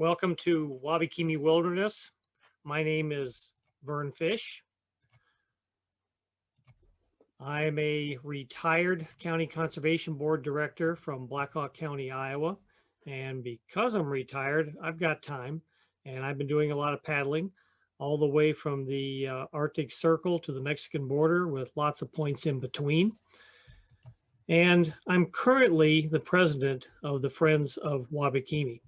Welcome to Wabakimi Wilderness. My name is Vern. I'm a retired County Conservation Board Director from Blackhawk County, Iowa. And because I'm retired, I've got time. And I've been doing a lot of paddling all the way from the Arctic Circle to the Mexican border with lots of points in between. And I'm currently the president of the Friends of Wabakimi.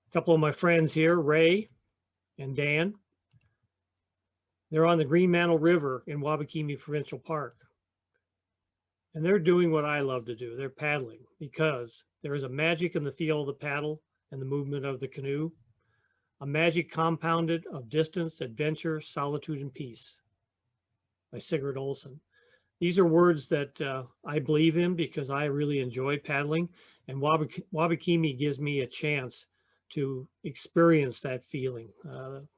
A couple of my friends here, Ray and Dan, they're on the Green Mantle River in Wabakimi Provincial Park. And they're doing what I love to do. They're paddling because there is a magic in the feel of the paddle and the movement of the canoe, a magic compounded of distance, adventure, solitude, and peace by Sigurd Olsen. These are words that I believe in because I really enjoy paddling, and Wabakimi gives me a chance to experience that feeling,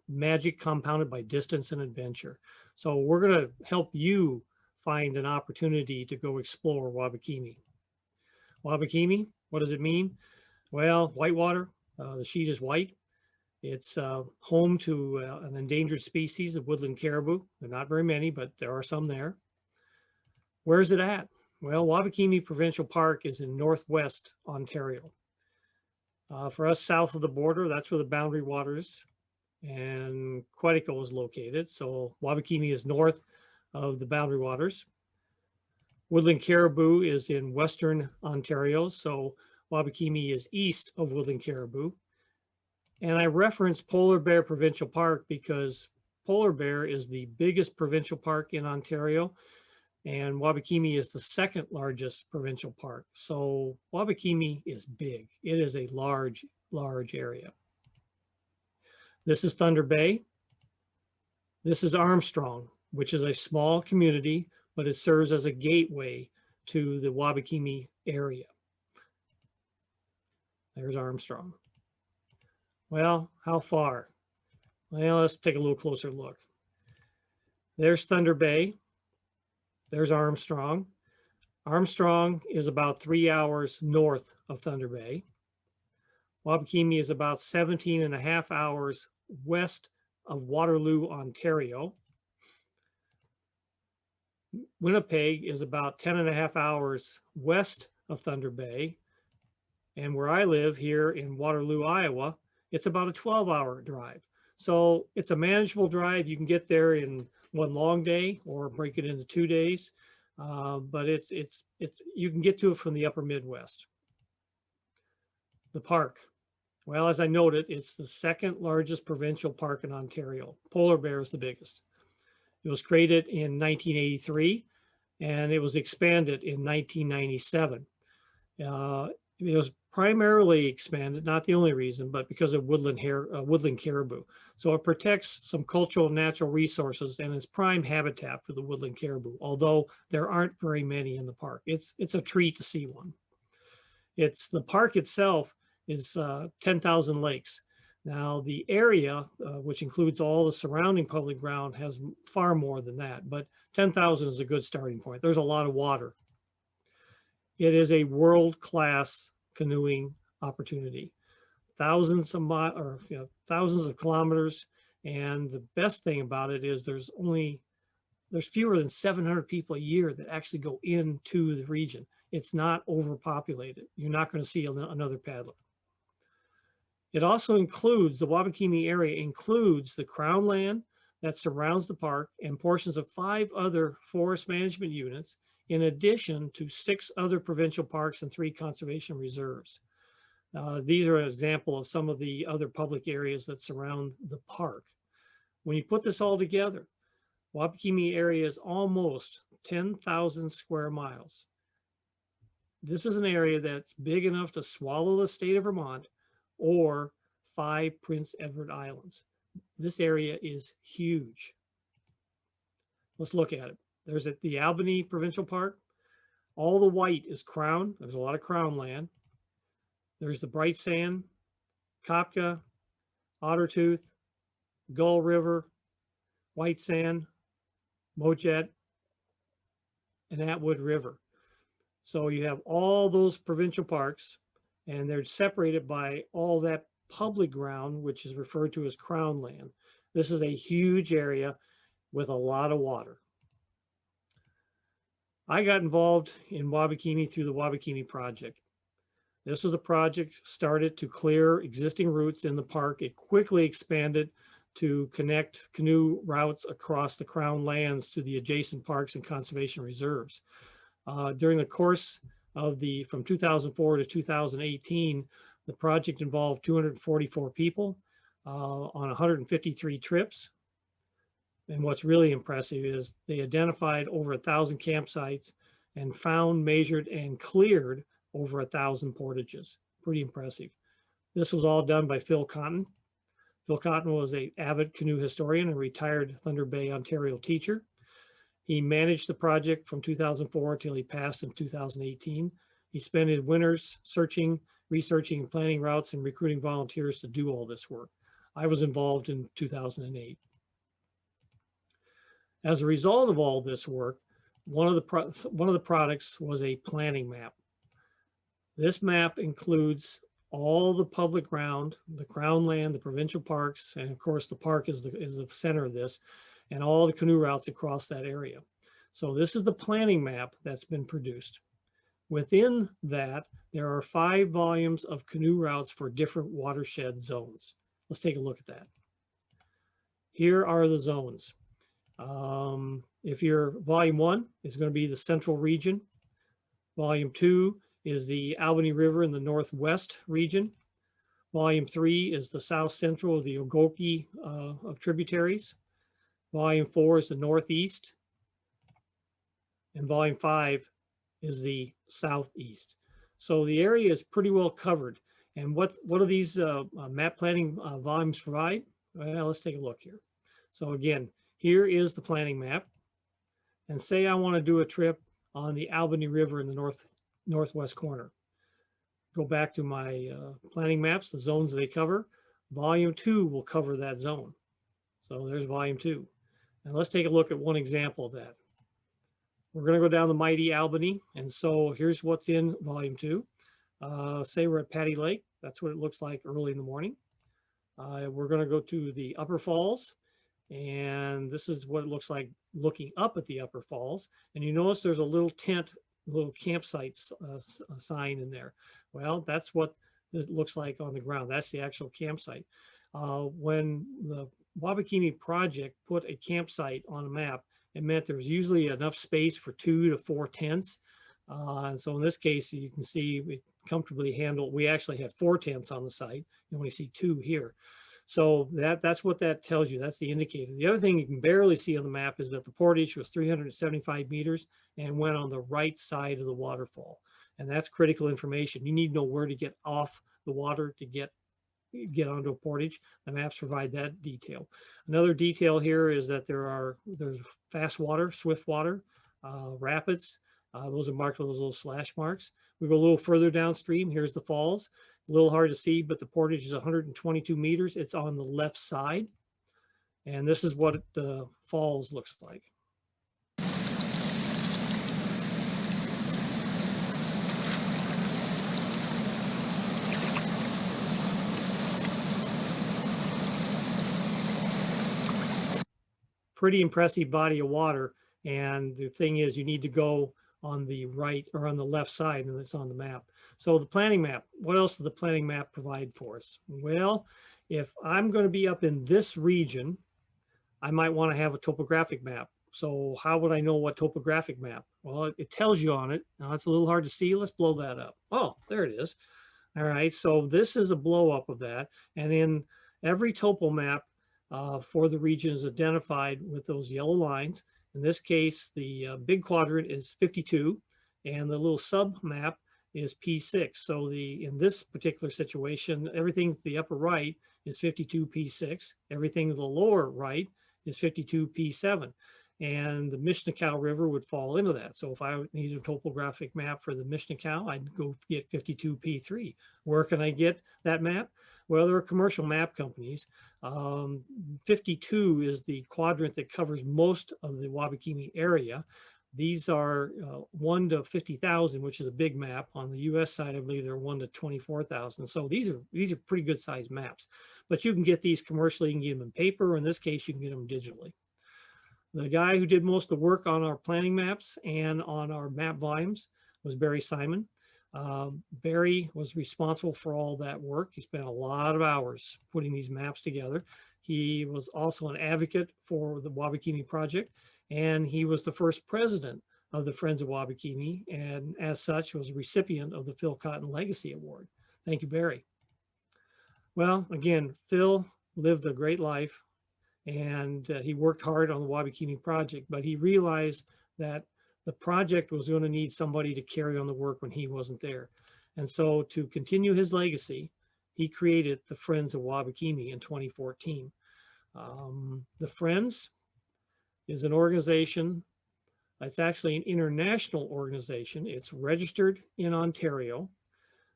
magic compounded by distance and adventure. So we're going to help you find an opportunity to go explore Wabakimi. Wabakimi, what does it mean? Well, whitewater, the sheet is white. It's home to an endangered species of woodland caribou. There are not very many, but there are some there. Where is it at? Well, Wabakimi Provincial Park is in northwest Ontario. For us south of the border, that's where the boundary waters and Quetico is located. So Wabakimi is north of the boundary waters. Woodland caribou is in western Ontario. So Wabakimi is east of woodland caribou. And I reference Polar Bear Provincial Park because Polar Bear is the biggest provincial park in Ontario, and Wabakimi is the second largest provincial park. So Wabakimi is big. It is a large, large area. This is Thunder Bay. This is Armstrong, which is a small community, but it serves as a gateway to the Wabakimi area. There's Armstrong. Well, how far? Well, let's take a little closer look. There's Thunder Bay. There's Armstrong. Armstrong is about 3 hours north of Thunder Bay. Wabakimi is about 17.5 hours west of Waterloo, Ontario. Winnipeg is about 10.5 hours west of Thunder Bay. And where I live here in Waterloo, Iowa, it's about a 12-hour drive. So it's a manageable drive. You can get there in one long day or break it into 2 days. But you can get to it from the upper Midwest. The park. Well, as I noted, it's the second largest provincial park in Ontario. Polar Bear is the biggest. It was created in 1983 and it was expanded in 1997. It was primarily expanded, not the only reason, but because of woodland caribou. So it protects some cultural and natural resources and is prime habitat for the woodland caribou, although there aren't very many in the park. It's a treat to see one. The park itself is 10,000 lakes. Now the area, which includes all the surrounding public ground, has far more than that, but 10,000 is a good starting point. There's a lot of water. It is a world-class canoeing opportunity. Thousands of kilometers, and the best thing about it is there's fewer than 700 people a year that actually go into the region. It's not overpopulated. You're not going to see another paddler. It also includes, the Wabakimi area includes the Crown land that surrounds the park and portions of 5 other forest management units, in addition to 6 other provincial parks and 3 conservation reserves. These are an example of some of the other public areas that surround the park. When you put this all together, Wabakimi area is almost 10,000 square miles. This is an area that's big enough to swallow the state of Vermont or 5 Prince Edward Islands. This area is huge. Let's look at it. There's the Albany Provincial Park. All the white is Crown. There's a lot of Crown land. There's the Brightsand, Kopka, Ottertooth, Gull River, White Sand, Mojet, and Atwood River. So you have all those provincial parks and they're separated by all that public ground, which is referred to as crown land. This is a huge area with a lot of water. I got involved in Wabakimi through the Wabakimi Project. This was a project started to clear existing routes in the park. It quickly expanded to connect canoe routes across the crown lands to the adjacent parks and conservation reserves. During the course of from 2004 to 2018, the project involved 244 people on 153 trips. And what's really impressive is they identified over 1,000 campsites and found, measured, and cleared over 1,000 portages. Pretty impressive. This was all done by Phil Cotton. Phil Cotton was an avid canoe historian and retired Thunder Bay, Ontario teacher. He managed the project from 2004 till he passed in 2018. He spent his winters searching, researching, and planning routes and recruiting volunteers to do all this work. I was involved in 2008. As a result of all this work, one of the products was a planning map. This map includes all the public ground, the crown land, the provincial parks, and of course the park is the center of this, and all the canoe routes across that area. So this is the planning map that's been produced. Within that, there are 5 volumes of canoe routes for different watershed zones. Let's take a look at that. Here are the zones. If your volume 1 is going to be the central region, volume 2 is the Albany River in the northwest region, volume 3 is the south central of the Ogoki of tributaries, volume 4 is the northeast, and volume 5 is the southeast. So the area is pretty well covered. And what do these map planning volumes provide? Well, let's take a look here. So again, here is the planning map. And say I want to do a trip on the Albany River in the northwest corner. Go back to my planning maps, the zones they cover. Volume 2 will cover that zone. So there's volume 2. And let's take a look at one example of that. We're going to go down the mighty Albany. And so here's what's in volume 2. Say we're at Patty Lake. That's what it looks like early in the morning. We're going to go to the Upper Falls. And this is what it looks like looking up at the Upper Falls. And you notice there's a little tent, little campsite sign in there. Well, that's what this looks like on the ground. That's the actual campsite. When the Wabakimi Project put a campsite on a map, it meant there was usually enough space for 2 to 4 tents. And so in this case, you can see we comfortably handle, we actually had 4 tents on the site. You only see 2 here. So that's what that tells you. That's the indicator. The other thing you can barely see on the map is that the portage was 375 meters and went on the right side of the waterfall. And that's critical information. You need to know where to get off the water to get onto a portage. The maps provide that detail. Another detail here is that there's fast water, swift water, rapids. Those are marked with those little slash marks. We go a little further downstream. Here's the falls. A little hard to see, but the portage is 122 meters. It's on the left side. And this is what the falls looks like. Pretty impressive body of water. And the thing is, you need to go on the right or on the left side, and it's on the map. So the planning map, what else does the planning map provide for us? Well, if I'm going to be up in this region, I might want to have a topographic map. So how would I know what topographic map? Well, it tells you on it. Now it's a little hard to see. Let's blow that up. Oh, there it is. All right, so this is a blow up of that. And in every topo map for the region is identified with those yellow lines. In this case, the big quadrant is 52, and the little sub map is P6. So in this particular situation, everything to the upper right is 52 P6. Everything to the lower right is 52 P7. And the Mishnekaw River would fall into that. So if I needed a topographic map for the Mishnekaw, I'd go get 52 P3. Where can I get that map? Well, there are commercial map companies. 52 is the quadrant that covers most of the Wabakimi area. These are 1 to 50,000, which is a big map. On the US side, I believe they're 1 to 24,000. So these are pretty good sized maps, but you can get these commercially. You can get them in paper. In this case, you can get them digitally. The guy who did most of the work on our planning maps and on our map volumes was Barry Simon. Barry was responsible for all that work. He spent a lot of hours putting these maps together. He was also an advocate for the Wabakimi Project, and he was the first president of the Friends of Wabakimi, and as such was a recipient of the Phil Cotton Legacy Award. Thank you, Barry. Well, again, Phil lived a great life, and he worked hard on the Wabakimi Project, but he realized that the project was going to need somebody to carry on the work when he wasn't there. And so to continue his legacy, he created the Friends of Wabakimi in 2014. The Friends is an organization. It's actually an international organization. It's registered in Ontario.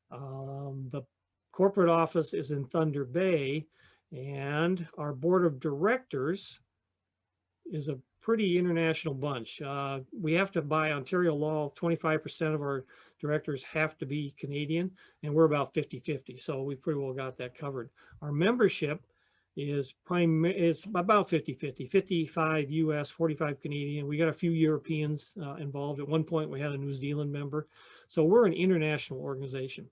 The corporate office is in Thunder Bay, and our board of directors is a pretty international bunch. We have to, by Ontario law, 25% of our directors have to be Canadian, and we're about 50-50. So we pretty well got that covered. Our membership is about 50-50, 55 US, 45 Canadian. We got a few Europeans involved. At one point, we had a New Zealand member. So we're an international organization.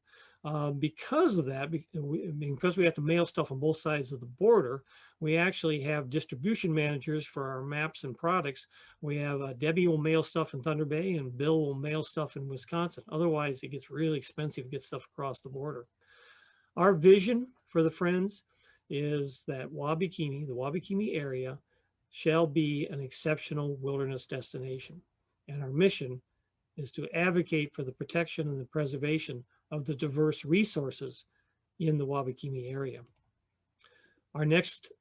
Because of that, because we have to mail stuff on both sides of the border, we actually have distribution managers for our maps and products. We have Debbie will mail stuff in Thunder Bay, and Bill will mail stuff in Wisconsin. Otherwise, it gets really expensive to get stuff across the border. Our vision for the Friends is that Wabakimi, the Wabakimi area, shall be an exceptional wilderness destination. And our mission is to advocate for the protection and the preservation of the diverse resources in the Wabakimi area. Our next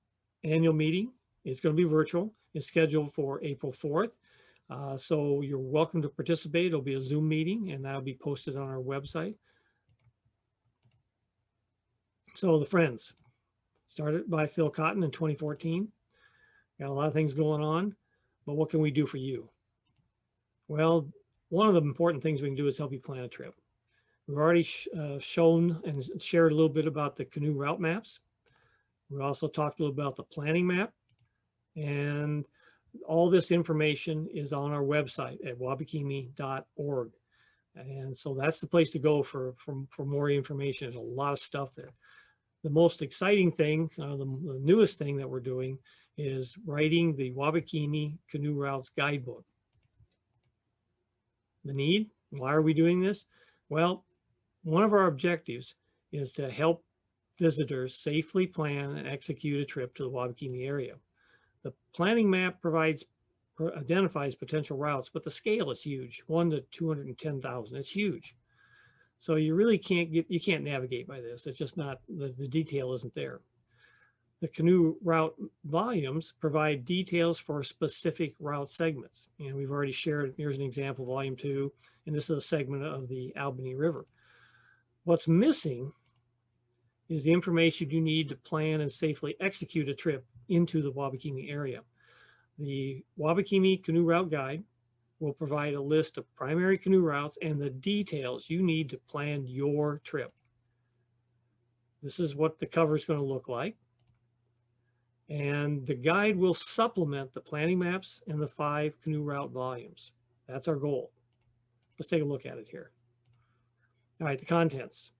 annual meeting is going to be virtual. It's scheduled for April 4th. So you're welcome to participate. It'll be a Zoom meeting, and that'll be posted on our website. So the Friends, started by Phil Cotton in 2014. Got a lot of things going on, but what can we do for you? Well, one of the important things we can do is help you plan a trip. We've already shown and shared a little bit about the canoe route maps. We also talked a little about the planning map, and all this information is on our website at wabakimi.org. And so that's the place to go for more information. There's a lot of stuff there. The most exciting thing, the newest thing that we're doing is writing the Wabakimi Canoe Routes Guidebook. The need, why are we doing this? Well, one of our objectives is to help visitors safely plan and execute a trip to the Wabakimi area. The planning map identifies potential routes, but the scale is huge, 1 to 210,000. It's huge. So you really you can't navigate by this. It's just not, the detail isn't there. The canoe route volumes provide details for specific route segments. And we've already shared, here's an example, volume 2, and this is a segment of the Albany River. What's missing is the information you need to plan and safely execute a trip into the Wabakimi area. The Wabakimi Canoe Route Guide will provide a list of primary canoe routes and the details you need to plan your trip. This is what the cover is going to look like. And the guide will supplement the planning maps and the 5 canoe route volumes. That's our goal. Let's take a look at it here. All right, the contents.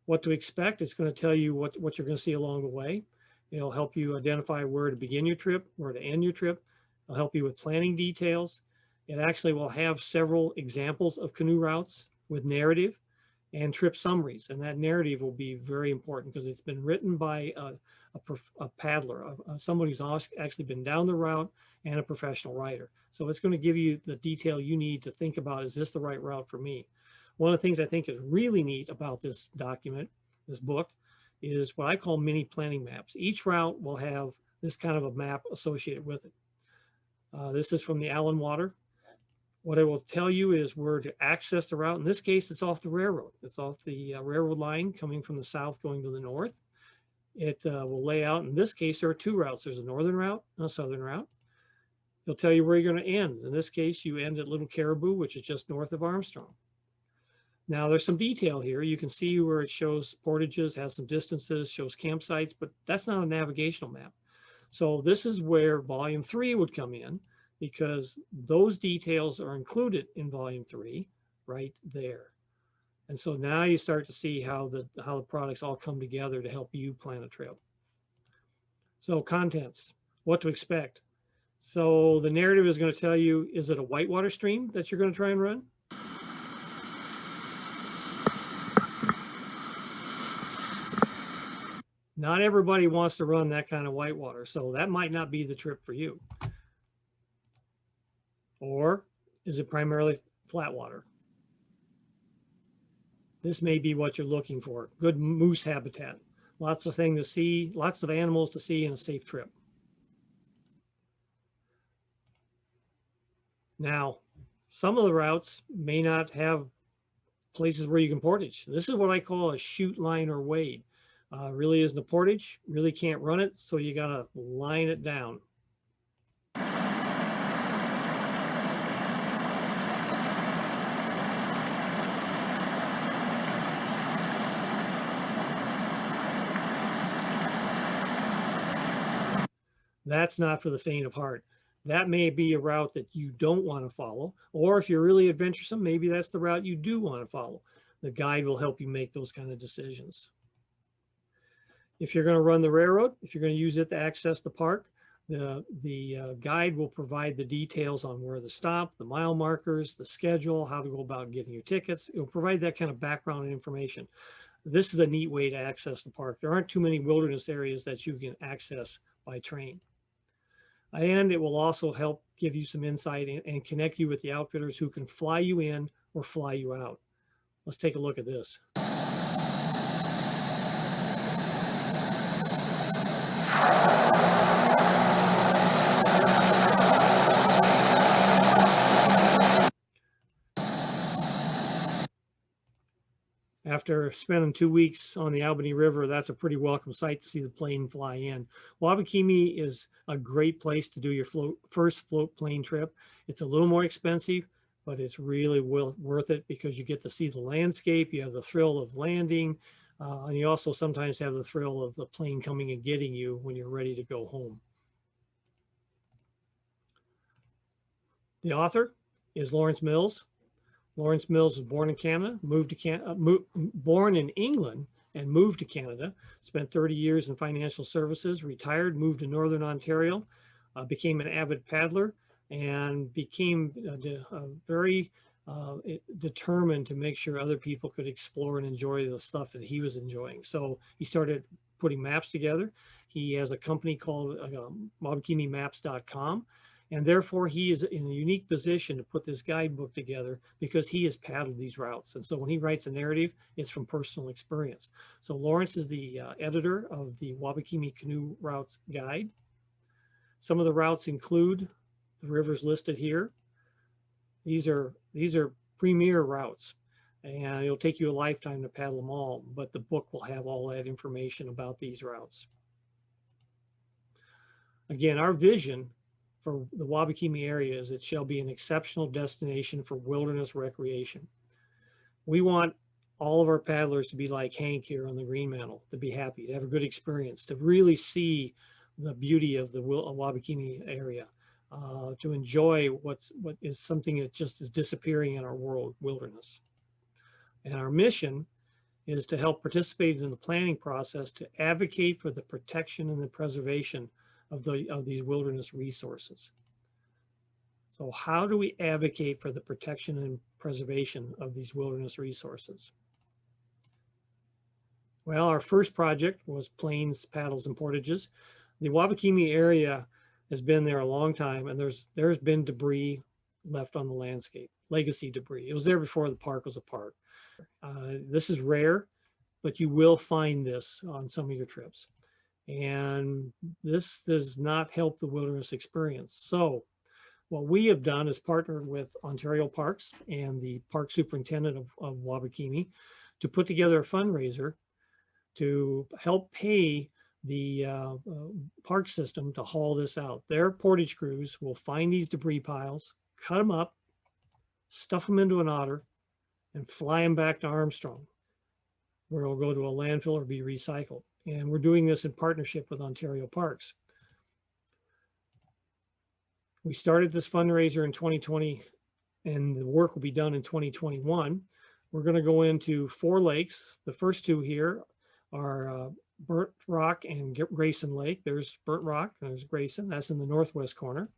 What to expect. It's going to tell you what you're going to see along the way. It'll help you identify where to begin your trip, where to end your trip. It'll help you with planning details. It actually will have several examples of canoe routes with narrative and trip summaries. And that narrative will be very important because it's been written by a paddler, somebody who's actually been down the route, and a professional writer. So it's going to give you the detail you need to think about, is this the right route for me? One of the things I think is really neat about this document, this book, is what I call mini planning maps. Each route will have this kind of a map associated with it. This is from the Allen Water. What it will tell you is where to access the route. In this case, it's off the railroad. It's off the railroad line coming from the south going to the north. It will lay out, in this case, there are 2 routes. There's a northern route and a southern route. He'll tell you where you're going to end. In this case, you end at Little Caribou, which is just north of Armstrong. Now there's some detail here. You can see where it shows portages, has some distances, shows campsites, but that's not a navigational map. So this is where volume 3 would come in, because those details are included in volume 3 right there. And so now you start to see how the products all come together to help you plan a trip. So contents, what to expect. So the narrative is going to tell you, is it a whitewater stream that you're going to try and run? Not everybody wants to run that kind of whitewater, so that might not be the trip for you. Or is it primarily flat water? This may be what you're looking for. Good moose habitat, lots of things to see, lots of animals to see, and a safe trip. Now, some of the routes may not have places where you can portage. This is what I call a shoot, line, or wade. Really isn't a portage, really can't run it, so you got to line it down. That's not for the faint of heart. That may be a route that you don't want to follow, or if you're really adventuresome, maybe that's the route you do want to follow. The guide will help you make those kind of decisions. If you're going to run the railroad, if you're going to use it to access the park, the guide will provide the details on where to stop, the mile markers, the schedule, how to go about getting your tickets. It will provide that kind of background information. This is a neat way to access the park. There aren't too many wilderness areas that you can access by train. And it will also help give you some insight and connect you with the outfitters who can fly you in or fly you out. Let's take a look at this. After spending 2 weeks on the Albany River, that's a pretty welcome sight to see the plane fly in. Wabakimi is a great place to do your first float plane trip. It's a little more expensive, but it's really worth it because you get to see the landscape, you have the thrill of landing, and you also sometimes have the thrill of the plane coming and getting you when you're ready to go home. The author is Lawrence Mills. Lawrence Mills was born in Canada, born in England and moved to Canada, spent 30 years in financial services, retired, moved to Northern Ontario, became an avid paddler, and became very determined to make sure other people could explore and enjoy the stuff that he was enjoying. So he started putting maps together. He has a company called WabakimiMaps.com. And therefore, he is in a unique position to put this guidebook together because he has paddled these routes. And so when he writes a narrative, it's from personal experience. So Lawrence is the editor of the Wabakimi Canoe Routes Guide. Some of the routes include the rivers listed here. These are premier routes, and it'll take you a lifetime to paddle them all, but the book will have all that information about these routes. Again, our vision for the Wabakimi area is it shall be an exceptional destination for wilderness recreation. We want all of our paddlers to be like Hank here on the Greenmantle, to be happy, to have a good experience, to really see the beauty of the Wabakimi area, to enjoy what is something that just is disappearing in our world, wilderness. And our mission is to help participate in the planning process to advocate for the protection and the preservation of these wilderness resources. So how do we advocate for the protection and preservation of these wilderness resources? Well, our first project was planes, paddles, and portages. The Wabakimi area has been there a long time, and there's been debris left on the landscape, legacy debris. It was there before the park was a park. This is rare, but you will find this on some of your trips. And this does not help the wilderness experience. So what we have done is partnered with Ontario Parks and the park superintendent of Wabakimi to put together a fundraiser to help pay the park system to haul this out. Their portage crews will find these debris piles, cut them up, stuff them into an otter, and fly them back to Armstrong, where it'll go to a landfill or be recycled. And we're doing this in partnership with Ontario Parks. We started this fundraiser in 2020, and the work will be done in 2021. We're going to go into 4 lakes. The first 2 here are Burnt Rock and Grayson Lake. There's Burnt Rock and there's Grayson. That's in the northwest corner.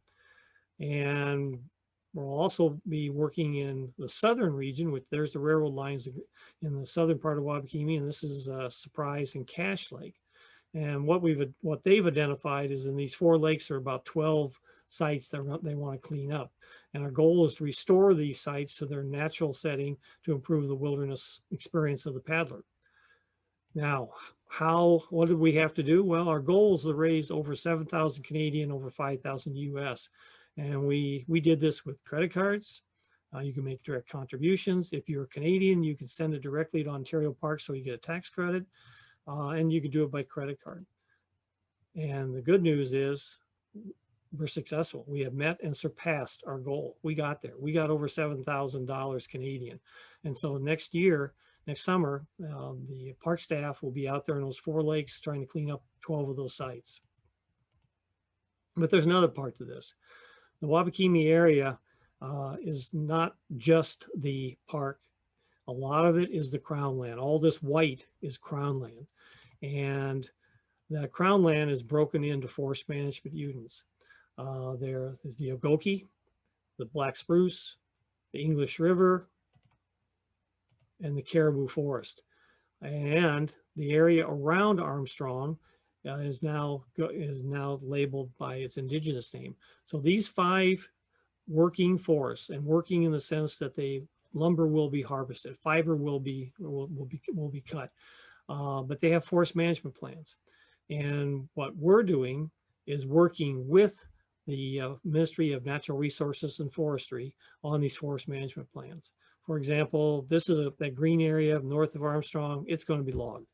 And we'll also be working in the southern region, which there's the railroad lines in the southern part of Wabakimi, and this is Surprise and Cache Lake. And what they've identified is in these 4 lakes are about 12 sites that they want to clean up. And our goal is to restore these sites to their natural setting to improve the wilderness experience of the paddler. Now, what did we have to do? Well, our goal is to raise over 7,000 Canadian, over 5,000 US. And we did this with credit cards. You can make direct contributions. If you're Canadian, you can send it directly to Ontario Parks so you get a tax credit. And you can do it by credit card. And the good news is we're successful. We have met and surpassed our goal. We got there. We got over $7,000 Canadian. And so next summer, the park staff will be out there in those 4 lakes trying to clean up 12 of those sites. But there's another part to this. The Wabakimi area is not just the park. A lot of it is the Crown land. All this white is Crown land. And that Crown land is broken into forest management units. There's the Ogoki, the Black Spruce, the English River, and the Caribou Forest. And the area around Armstrong is now labeled by its indigenous name. So these 5 working forests, and working in the sense that lumber will be harvested, fiber will be cut, but they have forest management plans. And what we're doing is working with the Ministry of Natural Resources and Forestry on these forest management plans. For example, this is that green area north of Armstrong. It's going to be logged,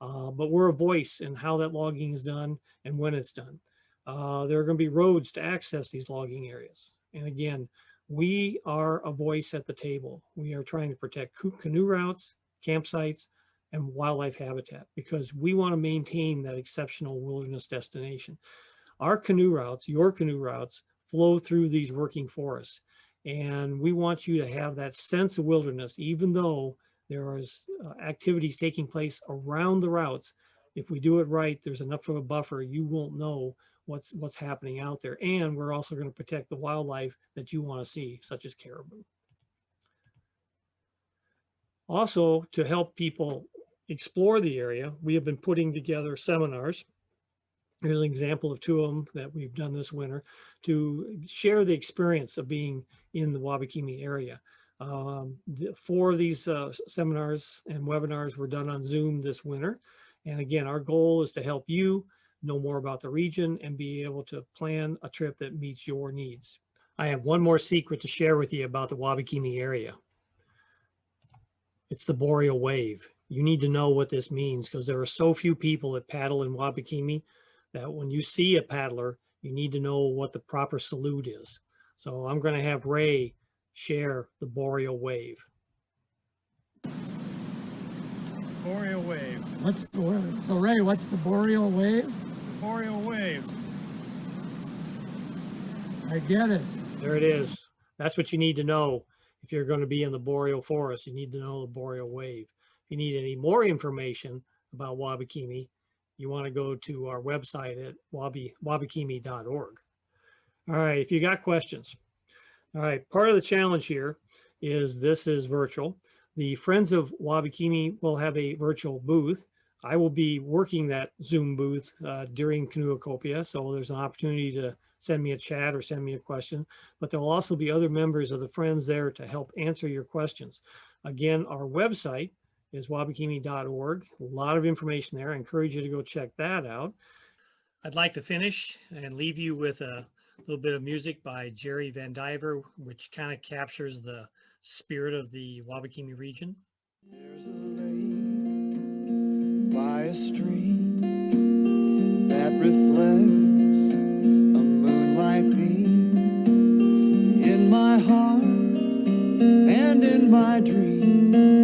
but we're a voice in how that logging is done and when it's done. There are going to be roads to access these logging areas. And again, we are a voice at the table. We are trying to protect canoe routes, campsites, and wildlife habitat because we want to maintain that exceptional wilderness destination. Our canoe routes, your canoe routes, flow through these working forests. And we want you to have that sense of wilderness, even though there is activities taking place around the routes. If we do it right, there's enough of a buffer, you won't know what's happening out there. And we're also going to protect the wildlife that you want to see, such as caribou. Also, to help people explore the area, we have been putting together seminars. Here's an example of 2 of them that we've done this winter to share the experience of being in the Wabakimi area. 4 of these seminars and webinars were done on Zoom this winter. And again, our goal is to help you know more about the region and be able to plan a trip that meets your needs. I have one more secret to share with you about the Wabakimi area. It's the boreal wave. You need to know what this means because there are so few people that paddle in Wabakimi that when you see a paddler, you need to know what the proper salute is. So I'm going to have Ray share the boreal wave. Boreal wave. What's the word? So Ray, what's the boreal wave? Boreal wave. I get it. There it is. That's what you need to know. If you're going to be in the boreal forest, you need to know the boreal wave. If you need any more information about Wabakimi, you want to go to our website at wabakimi.org. All right, if you got questions. All right, part of the challenge here is this is virtual. The Friends of Wabakimi will have a virtual booth. I will be working that Zoom booth during Canoeicopia, so there's an opportunity to send me a chat or send me a question, but there will also be other members of the Friends there to help answer your questions. Again, our website is wabakimi.org. A lot of information there. I encourage you to go check that out. I'd like to finish and leave you with a little bit of music by Jerry Van Diver, which kind of captures the spirit of the Wabakimi region. There's a lake by a stream, reflects a moonlight beam in my heart and in my dream.